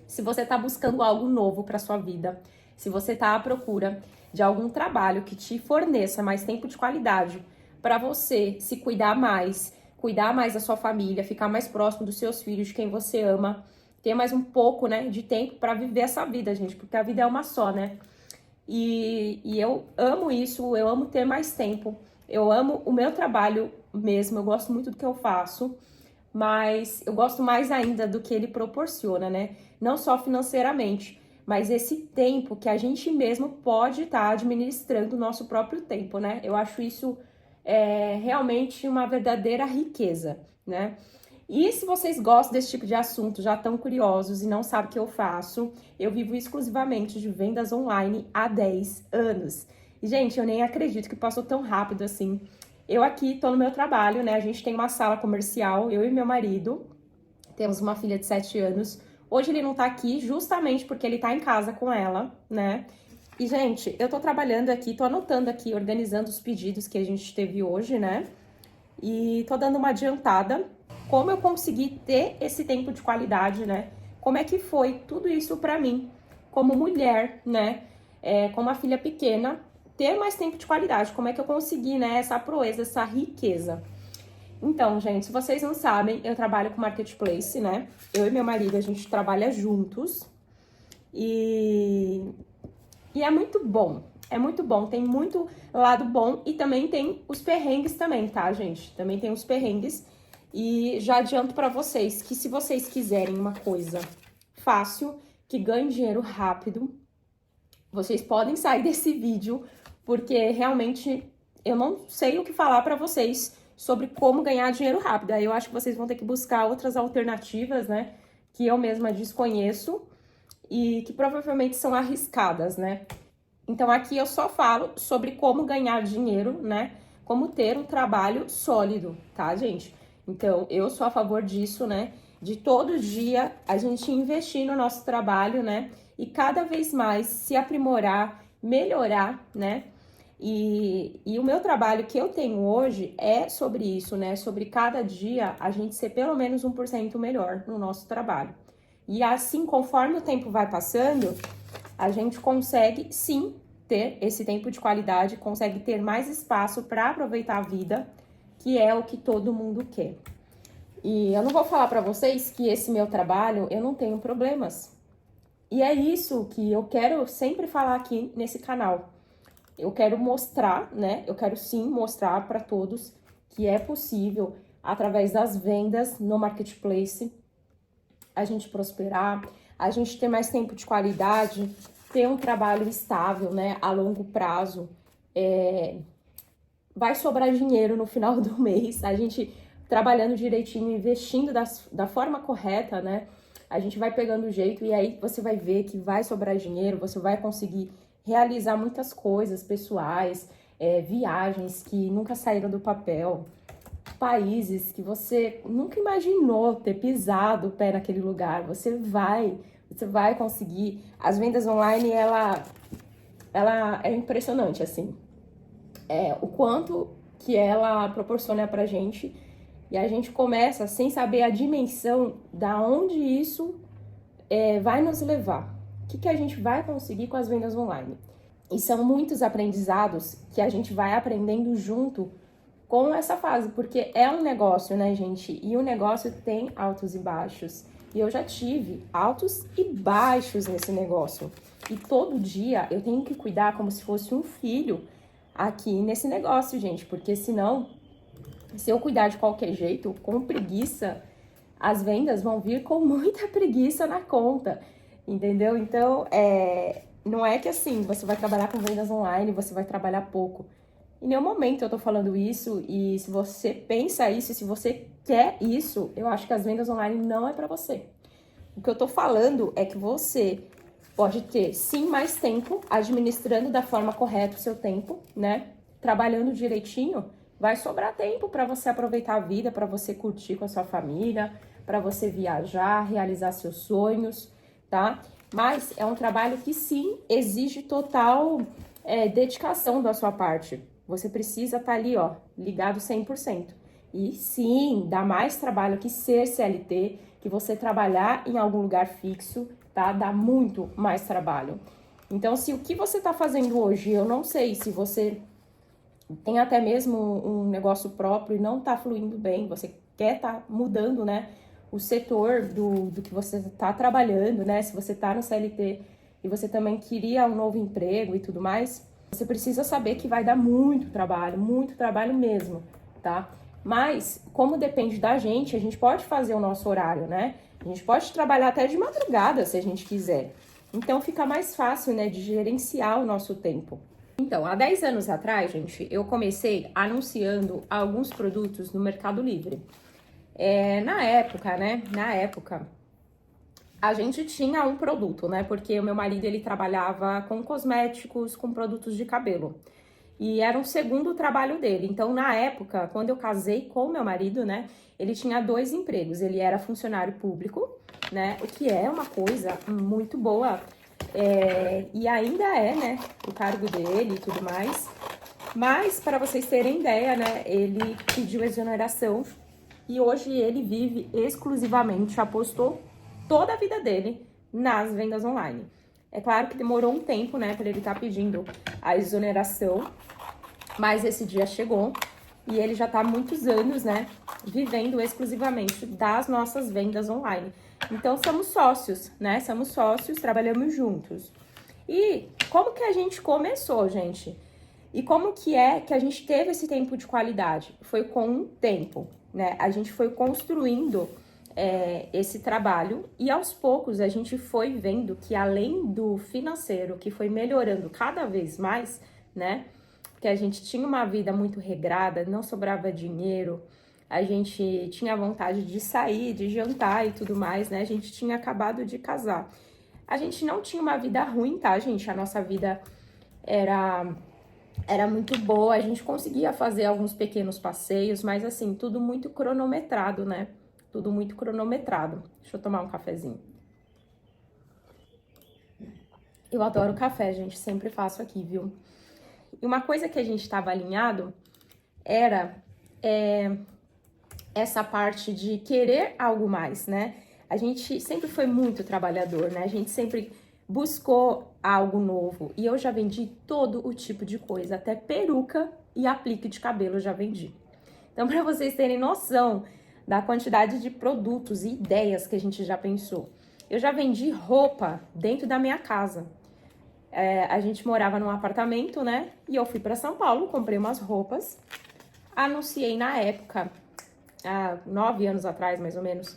Se você está buscando algo novo para sua vida, se você está à procura de algum trabalho que te forneça mais tempo de qualidade para você se cuidar mais da sua família, ficar mais próximo dos seus filhos, de quem você ama, ter mais um pouco, né, de tempo para viver essa vida, gente, porque a vida é uma só, né? E eu amo isso, eu amo ter mais tempo, eu amo o meu trabalho mesmo, eu gosto muito do que eu faço, mas eu gosto mais ainda do que ele proporciona, né? Não só financeiramente, mas esse tempo que a gente mesmo pode estar administrando o nosso próprio tempo, né? Eu acho isso realmente uma verdadeira riqueza, né? E se vocês gostam desse tipo de assunto, já estão curiosos e não sabem o que eu faço, eu vivo exclusivamente de vendas online há 10 anos. E, gente, eu nem acredito que passou tão rápido assim. Eu aqui tô no meu trabalho, né? A gente tem uma sala comercial, eu e meu marido, temos uma filha de 7 anos. Hoje ele não tá aqui justamente porque ele tá em casa com ela, né? E, gente, eu tô trabalhando aqui, tô anotando aqui, organizando os pedidos que a gente teve hoje, né? E tô dando uma adiantada. Como eu consegui ter esse tempo de qualidade, né? Como é que foi tudo isso pra mim, como mulher, né? Com uma filha pequena, ter mais tempo de qualidade. Como é que eu consegui, né? Essa proeza, essa riqueza. Então, gente, se vocês não sabem, eu trabalho com marketplace, né? Eu e meu marido, a gente trabalha juntos. E é muito bom. É muito bom. Tem muito lado bom e também tem os perrengues também, tá, gente? Também tem os perrengues. E já adianto pra vocês que se vocês quiserem uma coisa fácil, que ganhe dinheiro rápido, vocês podem sair desse vídeo, porque realmente eu não sei o que falar pra vocês sobre como ganhar dinheiro rápido. Aí eu acho que vocês vão ter que buscar outras alternativas, né? Que eu mesma desconheço e que provavelmente são arriscadas, né? Então aqui eu só falo sobre como ganhar dinheiro, né? Como ter um trabalho sólido, tá, gente? Então eu sou a favor disso, né? De todo dia a gente investir no nosso trabalho, né? E cada vez mais se aprimorar, melhorar, né? E o meu trabalho que eu tenho hoje é sobre isso, né? Sobre cada dia a gente ser pelo menos 1% melhor no nosso trabalho. E assim, conforme o tempo vai passando, a gente consegue sim ter esse tempo de qualidade, consegue ter mais espaço para aproveitar a vida, que é o que todo mundo quer. E eu não vou falar para vocês que esse meu trabalho eu não tenho problemas. E é isso que eu quero sempre falar aqui nesse canal. Eu quero mostrar, né? Eu quero sim mostrar para todos que é possível, através das vendas no marketplace, a gente prosperar, a gente ter mais tempo de qualidade, ter um trabalho estável, né, a longo prazo. Vai sobrar dinheiro no final do mês, a gente trabalhando direitinho, investindo da forma correta, né, a gente vai pegando o jeito e aí você vai ver que vai sobrar dinheiro, você vai conseguir realizar muitas coisas pessoais, viagens que nunca saíram do papel, países que você nunca imaginou ter pisado o pé naquele lugar. Você vai conseguir. As vendas online, ela é impressionante, assim. O quanto que ela proporciona pra gente. E a gente começa sem saber a dimensão da onde isso vai nos levar. O que a gente vai conseguir com as vendas online. E são muitos aprendizados que a gente vai aprendendo junto com essa fase, porque é um negócio, né, gente? E o negócio tem altos e baixos. E eu já tive altos e baixos nesse negócio. E todo dia eu tenho que cuidar como se fosse um filho aqui nesse negócio, gente, porque senão, se eu cuidar de qualquer jeito, com preguiça, as vendas vão vir com muita preguiça na conta, entendeu? Então, não é que assim, você vai trabalhar com vendas online, você vai trabalhar pouco. Em nenhum momento eu tô falando isso, e se você pensa isso, se você quer isso, eu acho que as vendas online não é pra você. O que eu tô falando é que você pode ter, sim, mais tempo, administrando da forma correta o seu tempo, né? Trabalhando direitinho, vai sobrar tempo pra você aproveitar a vida, pra você curtir com a sua família, pra você viajar, realizar seus sonhos, tá? Mas é um trabalho que sim, exige total dedicação da sua parte. Você precisa estar ali, ó, ligado 100%. E sim, dá mais trabalho que ser CLT, que você trabalhar em algum lugar fixo, tá? Dá muito mais trabalho. Então, se o que você tá fazendo hoje, eu não sei se você tem até mesmo um negócio próprio e não tá fluindo bem, você quer tá mudando, né, o setor do que você tá trabalhando, né, se você tá no CLT e você também queria um novo emprego e tudo mais, você precisa saber que vai dar muito trabalho mesmo, tá? Mas, como depende da gente, a gente pode fazer o nosso horário, né? A gente pode trabalhar até de madrugada, se a gente quiser. Então, fica mais fácil, né, de gerenciar o nosso tempo. Então, há 10 anos atrás, gente, eu comecei anunciando alguns produtos no Mercado Livre. Na época, a gente tinha um produto, né? Porque o meu marido, ele trabalhava com cosméticos, com produtos de cabelo. E era um segundo trabalho dele. Então, na época, quando eu casei com o meu marido, né? Ele tinha 2 empregos. Ele era funcionário público, né? O que é uma coisa muito boa. E ainda é, né? O cargo dele e tudo mais. Mas, para vocês terem ideia, né? Ele pediu exoneração. E hoje ele vive exclusivamente, apostou toda a vida dele nas vendas online. É claro que demorou um tempo, né, para ele estar pedindo a exoneração, mas esse dia chegou e ele já está há muitos anos, né, vivendo exclusivamente das nossas vendas online. Então, somos sócios, né, trabalhamos juntos. E como que a gente começou, gente? E como que é que a gente teve esse tempo de qualidade? Foi com o tempo, né? A gente foi construindo esse trabalho e aos poucos a gente foi vendo que além do financeiro, que foi melhorando cada vez mais, né? Porque a gente tinha uma vida muito regrada, não sobrava dinheiro, a gente tinha vontade de sair, de jantar e tudo mais, né? A gente tinha acabado de casar. A gente não tinha uma vida ruim, tá, gente? A nossa vida era muito boa, a gente conseguia fazer alguns pequenos passeios, mas assim, tudo muito cronometrado, né? Tudo muito cronometrado. Deixa eu tomar um cafezinho. Eu adoro café, gente, sempre faço aqui, viu? E uma coisa que a gente estava alinhado era essa parte de querer algo mais, né? A gente sempre foi muito trabalhador, né? A gente sempre buscou algo novo. E eu já vendi todo o tipo de coisa, até peruca e aplique de cabelo eu já vendi. Então, para vocês terem noção da quantidade de produtos e ideias que a gente já pensou. Eu já vendi roupa dentro da minha casa. A gente morava num apartamento, né? E eu fui para São Paulo, comprei umas roupas, anunciei na época, há 9 anos atrás, mais ou menos,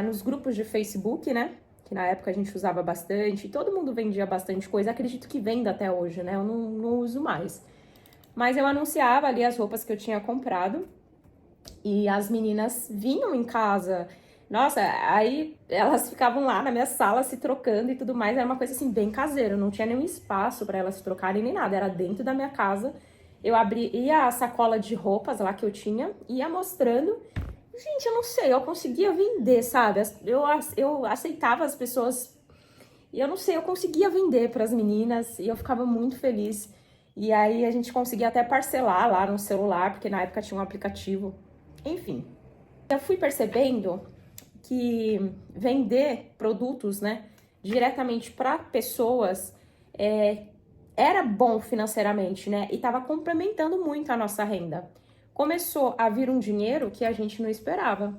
nos grupos de Facebook, né? Que na época a gente usava bastante, todo mundo vendia bastante coisa, acredito que venda até hoje, né? Eu não uso mais. Mas eu anunciava ali as roupas que eu tinha comprado e as meninas vinham em casa. Nossa, aí elas ficavam lá na minha sala se trocando e tudo mais. Era uma coisa assim, bem caseira, não tinha nenhum espaço para elas se trocarem nem nada, era dentro da minha casa. Eu abria a sacola de roupas lá que eu tinha, ia mostrando. Gente, eu não sei, eu conseguia vender, sabe? Eu aceitava as pessoas e eu não sei, eu conseguia vender para as meninas e eu ficava muito feliz. E aí a gente conseguia até parcelar lá no celular, porque na época tinha um aplicativo. Enfim, eu fui percebendo que vender produtos, né, diretamente para pessoas era bom financeiramente, né? E estava complementando muito a nossa renda. Começou a vir um dinheiro que a gente não esperava.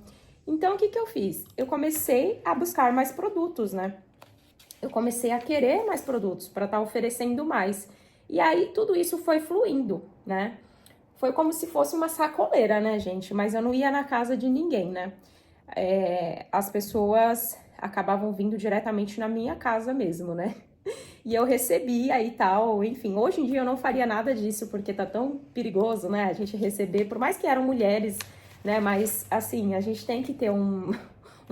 Então, o que eu fiz? Eu comecei a buscar mais produtos, né? Eu comecei a querer mais produtos para estar oferecendo mais. E aí, tudo isso foi fluindo, né? Foi como se fosse uma sacoleira, né, gente? Mas eu não ia na casa de ninguém, né? As pessoas acabavam vindo diretamente na minha casa mesmo, né? E eu recebia e tal, enfim. Hoje em dia eu não faria nada disso, porque tá tão perigoso, né? A gente receber, por mais que eram mulheres, né? Mas, assim, a gente tem que ter um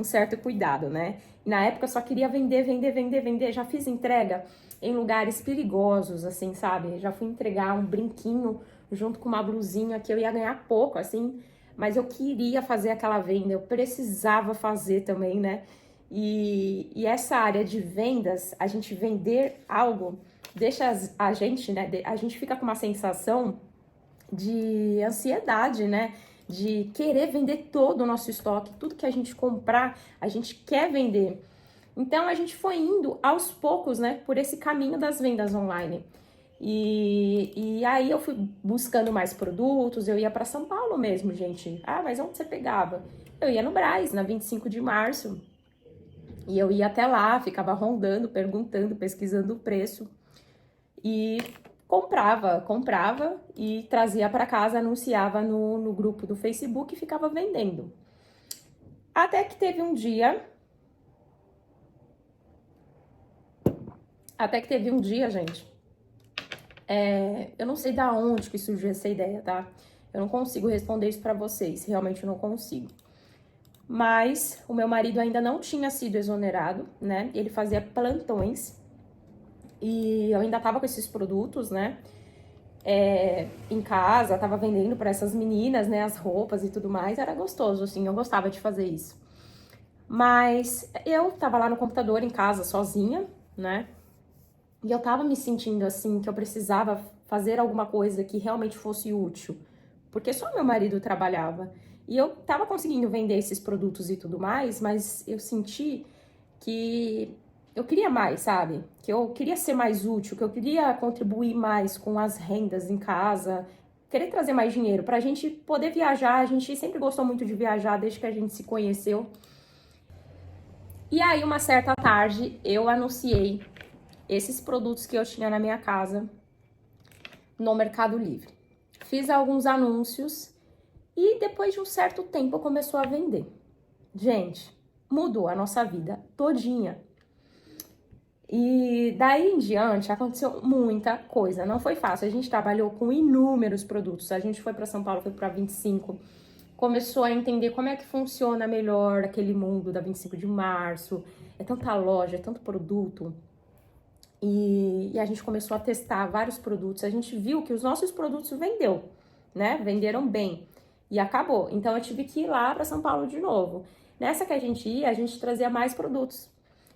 certo cuidado, né? E na época eu só queria vender, vender, vender, vender. Já fiz entrega em lugares perigosos, assim, sabe? Já fui entregar um brinquinho junto com uma blusinha que eu ia ganhar pouco, assim. Mas eu queria fazer aquela venda, eu precisava fazer também, né? E essa área de vendas, a gente vender algo, deixa a gente, né? A gente fica com uma sensação de ansiedade, né? de querer vender todo o nosso estoque, tudo que a gente comprar, a gente quer vender. Então a gente foi indo aos poucos, né, por esse caminho das vendas online. E aí eu fui buscando mais produtos, eu ia para São Paulo mesmo, gente. Ah, mas onde você pegava? Eu ia no Brás, na 25 de março. E eu ia até lá, ficava rondando, perguntando, pesquisando o preço. E comprava e trazia para casa, anunciava no grupo do Facebook e ficava vendendo. Até que teve um dia... gente, eu não sei da onde que surgiu essa ideia, tá? Eu não consigo responder isso pra vocês, realmente eu não consigo. Mas o meu marido ainda não tinha sido exonerado, né? Ele fazia plantões e eu ainda tava com esses produtos, né? Em casa, tava vendendo pra essas meninas, né? As roupas e tudo mais, era gostoso, assim, eu gostava de fazer isso. Mas eu tava lá no computador em casa sozinha, né? E eu tava me sentindo assim, que eu precisava fazer alguma coisa que realmente fosse útil. Porque só meu marido trabalhava. E eu tava conseguindo vender esses produtos e tudo mais, mas eu senti que eu queria mais, sabe? Que eu queria ser mais útil, que eu queria contribuir mais com as rendas em casa, querer trazer mais dinheiro pra gente poder viajar. A gente sempre gostou muito de viajar desde que a gente se conheceu. E aí, uma certa tarde, eu anunciei esses produtos que eu tinha na minha casa no Mercado Livre. Fiz alguns anúncios e depois de um certo tempo começou a vender. Gente, mudou a nossa vida todinha. E daí em diante aconteceu muita coisa, não foi fácil. A gente trabalhou com inúmeros produtos. A gente foi para São Paulo, foi para 25. Começou a entender como é que funciona melhor aquele mundo da 25 de março. É tanta loja, é tanto produto. E a gente começou a testar vários produtos. A gente viu que os nossos produtos né? Venderam bem. E acabou. Então eu tive que ir lá para São Paulo de novo. Nessa que a gente ia, a gente trazia mais produtos.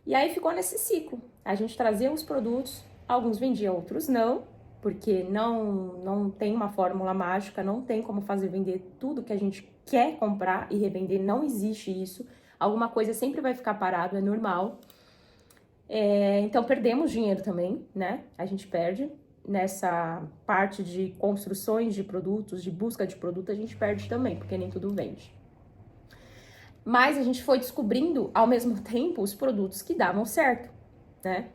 E aí ficou nesse ciclo. A gente trazia os produtos, alguns vendia, outros não, porque não tem uma fórmula mágica, não tem como fazer vender tudo que a gente quer comprar e revender, não existe isso. Alguma coisa sempre vai ficar parado, é normal. Então perdemos dinheiro também, né? A gente perde nessa parte de construções de produtos, de busca de produto, a gente perde também, porque nem tudo vende. Mas a gente foi descobrindo ao mesmo tempo os produtos que davam certo, né?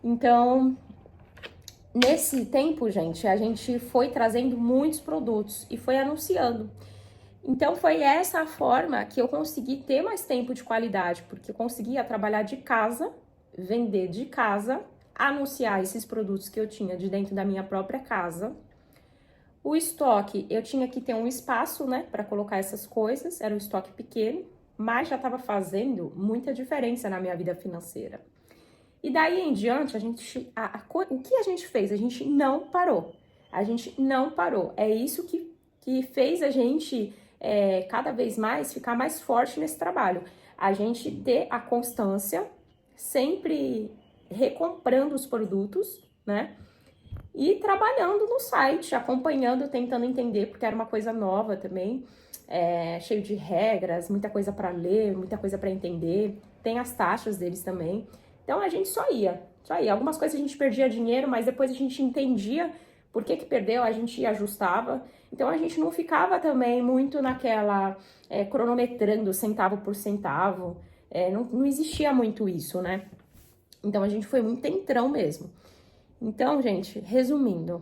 Então, nesse tempo, gente, a gente foi trazendo muitos produtos e foi anunciando. Então, foi essa a forma que eu consegui ter mais tempo de qualidade, porque eu conseguia trabalhar de casa, vender de casa, anunciar esses produtos que eu tinha de dentro da minha própria casa. O estoque, eu tinha que ter um espaço, né, para colocar essas coisas, era um estoque pequeno, mas já estava fazendo muita diferença na minha vida financeira. E daí em diante, o que a gente fez? A gente não parou. A gente não parou. É isso que fez a gente cada vez mais ficar mais forte nesse trabalho. A gente ter a constância, sempre recomprando os produtos, né? E trabalhando no site, acompanhando, tentando entender, porque era uma coisa nova também, cheio de regras, muita coisa para ler, muita coisa para entender. Tem as taxas deles também. Então a gente só ia. Algumas coisas a gente perdia dinheiro, mas depois a gente entendia por que perdeu, a gente ajustava. Então a gente não ficava também muito naquela cronometrando centavo por centavo. Não existia muito isso, né? Então a gente foi muito entrão mesmo. Então, gente, resumindo,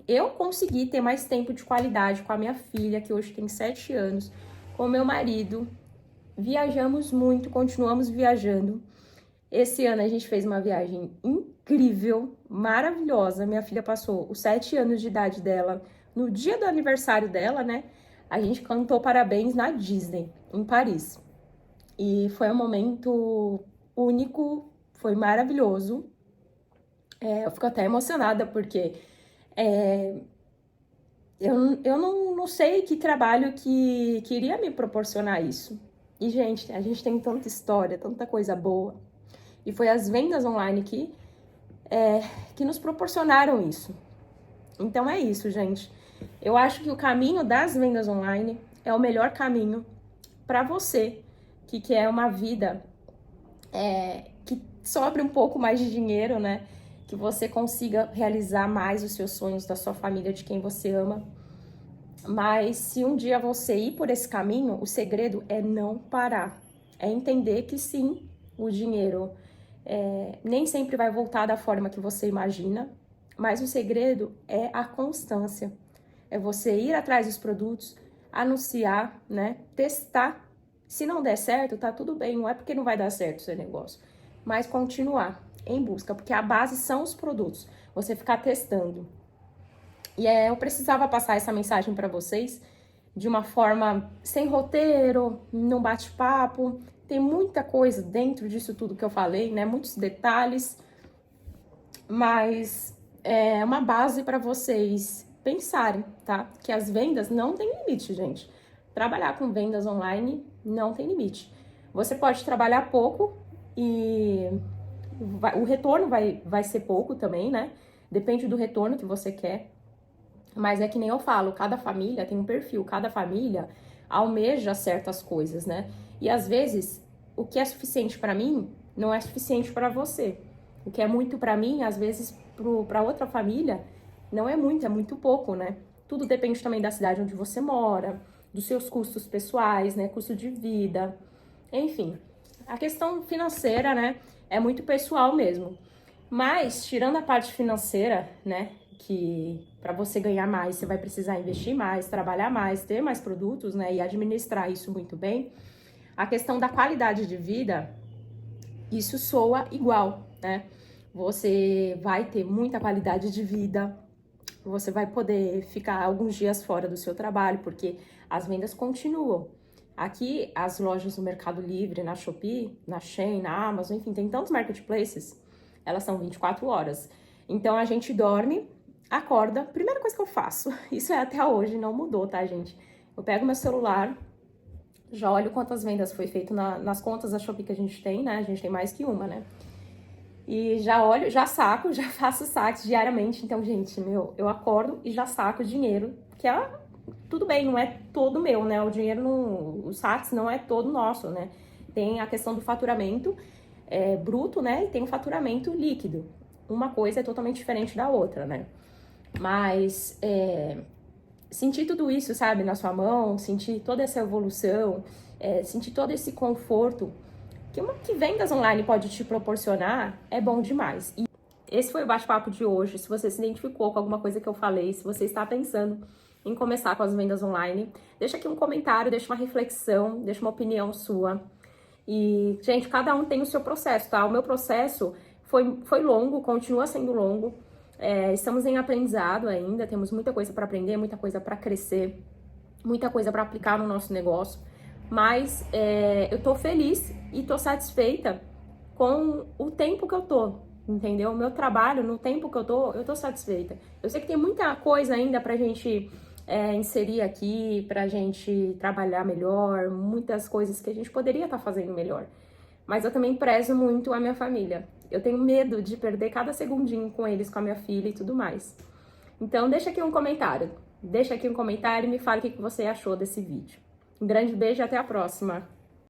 eu consegui ter mais tempo de qualidade com a minha filha, que hoje tem 7 anos, com o meu marido. Viajamos muito, continuamos viajando. Esse ano a gente fez uma viagem incrível, maravilhosa. Minha filha passou os 7 anos de idade dela. No dia do aniversário dela, né? A gente cantou parabéns na Disney, em Paris. E foi um momento único, foi maravilhoso. Eu fico até emocionada, porque eu não sei que trabalho que iria me proporcionar isso. E, gente, a gente tem tanta história, tanta coisa boa. E foi as vendas online que nos proporcionaram isso. Então é isso, gente. Eu acho que o caminho das vendas online é o melhor caminho para você que quer uma vida que sobre um pouco mais de dinheiro, né? Que você consiga realizar mais os seus sonhos da sua família, de quem você ama. Mas se um dia você ir por esse caminho, o segredo é não parar. É entender que sim, o dinheiro nem sempre vai voltar da forma que você imagina, mas o segredo é a constância. É você ir atrás dos produtos, anunciar, né? Testar. Se não der certo, tá tudo bem. Não é porque não vai dar certo o seu negócio, mas continuar em busca, porque a base são os produtos. Você ficar testando. E eu precisava passar essa mensagem para vocês de uma forma sem roteiro, num bate-papo. Tem muita coisa dentro disso tudo que eu falei, né? Muitos detalhes, mas é uma base para vocês pensarem, tá? Que as vendas não tem limite, gente. Trabalhar com vendas online não tem limite. Você pode trabalhar pouco e o retorno vai ser pouco também, né? Depende do retorno que você quer. Mas é que nem eu falo, cada família tem um perfil, cada família almeja certas coisas, né? E às vezes, o que é suficiente para mim não é suficiente para você. O que é muito para mim, às vezes, para outra família, não é muito pouco, né? Tudo depende também da cidade onde você mora, dos seus custos pessoais, né? Custo de vida, enfim. A questão financeira, né? É muito pessoal mesmo. Mas, tirando a parte financeira, né? Que para você ganhar mais, você vai precisar investir mais, trabalhar mais, ter mais produtos, né? E administrar isso muito bem. A questão da qualidade de vida, isso soa igual, né? Você vai ter muita qualidade de vida, você vai poder ficar alguns dias fora do seu trabalho, porque as vendas continuam. Aqui, as lojas do Mercado Livre, na Shopee, na Shein, na Amazon, enfim, tem tantos marketplaces, elas são 24 horas. Então, a gente dorme, acorda, primeira coisa que eu faço, isso é até hoje, não mudou, tá, gente? Eu pego meu celular, já olho quantas vendas foi feito nas contas da Shopee que a gente tem, né? A gente tem mais que uma, né? E já olho, já saco, já faço saques diariamente. Então, gente, eu acordo e já saco dinheiro, que tudo bem, não é todo meu, né? O dinheiro, os saques não é todo nosso, né? Tem a questão do faturamento bruto, né? E tem o faturamento líquido. Uma coisa é totalmente diferente da outra, né? Mas sentir tudo isso, sabe, na sua mão, sentir toda essa evolução, sentir todo esse conforto que vendas online pode te proporcionar, é bom demais. E esse foi o bate-papo de hoje. Se você se identificou com alguma coisa que eu falei, se você está pensando em começar com as vendas online, deixa aqui um comentário, deixa uma reflexão, deixa uma opinião sua. E, gente, cada um tem o seu processo, tá? O meu processo foi longo, continua sendo longo. Estamos em aprendizado ainda, temos muita coisa para aprender, muita coisa para crescer, muita coisa para aplicar no nosso negócio. Mas eu tô feliz e tô satisfeita com o tempo que eu tô, entendeu? O meu trabalho, no tempo que eu tô satisfeita. Eu sei que tem muita coisa ainda pra gente inserir aqui, pra gente trabalhar melhor, muitas coisas que a gente poderia estar fazendo melhor. Mas eu também prezo muito a minha família. Eu tenho medo de perder cada segundinho com eles, com a minha filha e tudo mais. Então deixa aqui um comentário. Deixa aqui um comentário e me fale o que você achou desse vídeo. Um grande beijo e até a próxima!